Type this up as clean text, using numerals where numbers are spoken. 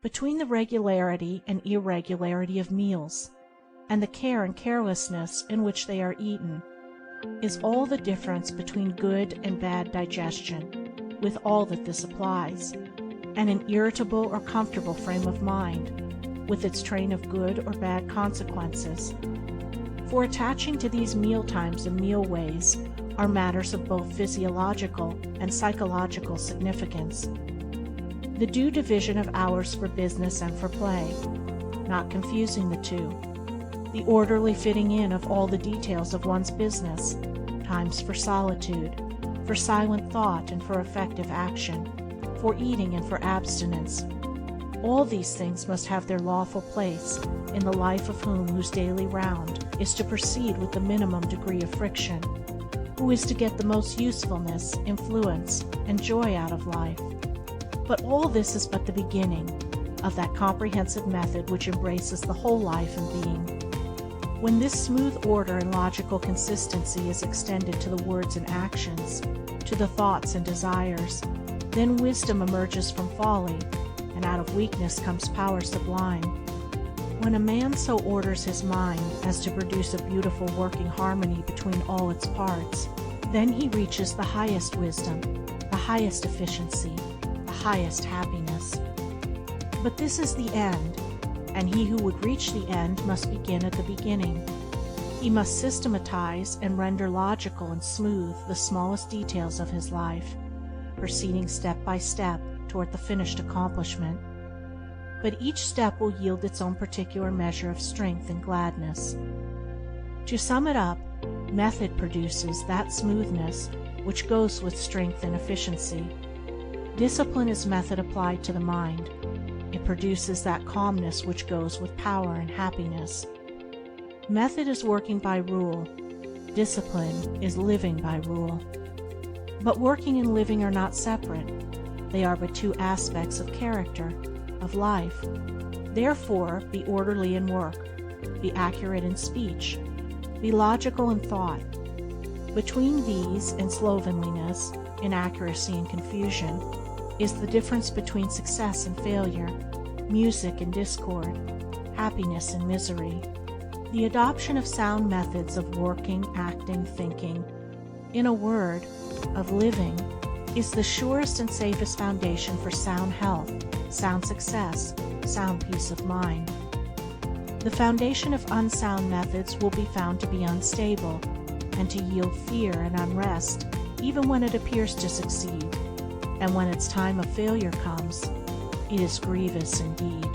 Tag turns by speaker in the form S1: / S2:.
S1: Between the regularity and irregularity of meals, and the care and carelessness in which they are eaten, is all the difference between good and bad digestion, with all that this applies, and an irritable or comfortable frame of mind, with its train of good or bad consequences. For attaching to these meal times and meal ways are matters of both physiological and psychological significance. The due division of hours for business and for play, not confusing the two. The orderly fitting in of all the details of one's business, times for solitude, for silent thought and for effective action, for eating and for abstinence. All these things must have their lawful place in the life of whose daily round is to proceed with the minimum degree of friction, who is to get the most usefulness, influence, and joy out of life. But all this is but the beginning of that comprehensive method which embraces the whole life and being. When this smooth order and logical consistency is extended to the words and actions, to the thoughts and desires, then wisdom emerges from folly, and out of weakness comes power sublime. When a man so orders his mind as to produce a beautiful working harmony between all its parts, then he reaches the highest wisdom, the highest efficiency, the highest happiness. But this is the end, and he who would reach the end must begin at the beginning. He must systematize and render logical and smooth the smallest details of his life, proceeding step by step toward the finished accomplishment. But each step will yield its own particular measure of strength and gladness. To sum it up, method produces that smoothness which goes with strength and efficiency. Discipline is method applied to the mind. It produces that calmness which goes with power and happiness. Method is working by rule. Discipline is living by rule. But working and living are not separate. They are but two aspects of character, of life. Therefore, be orderly in work, be accurate in speech, be logical in thought. Between these and slovenliness, inaccuracy and confusion, is the difference between success and failure, music and discord, happiness and misery. The adoption of sound methods of working, acting, thinking, in a word, of living, is the surest and safest foundation for sound health, sound success, sound peace of mind. The foundation of unsound methods will be found to be unstable, and to yield fear and unrest, even when it appears to succeed, and when its time of failure comes, it is grievous indeed.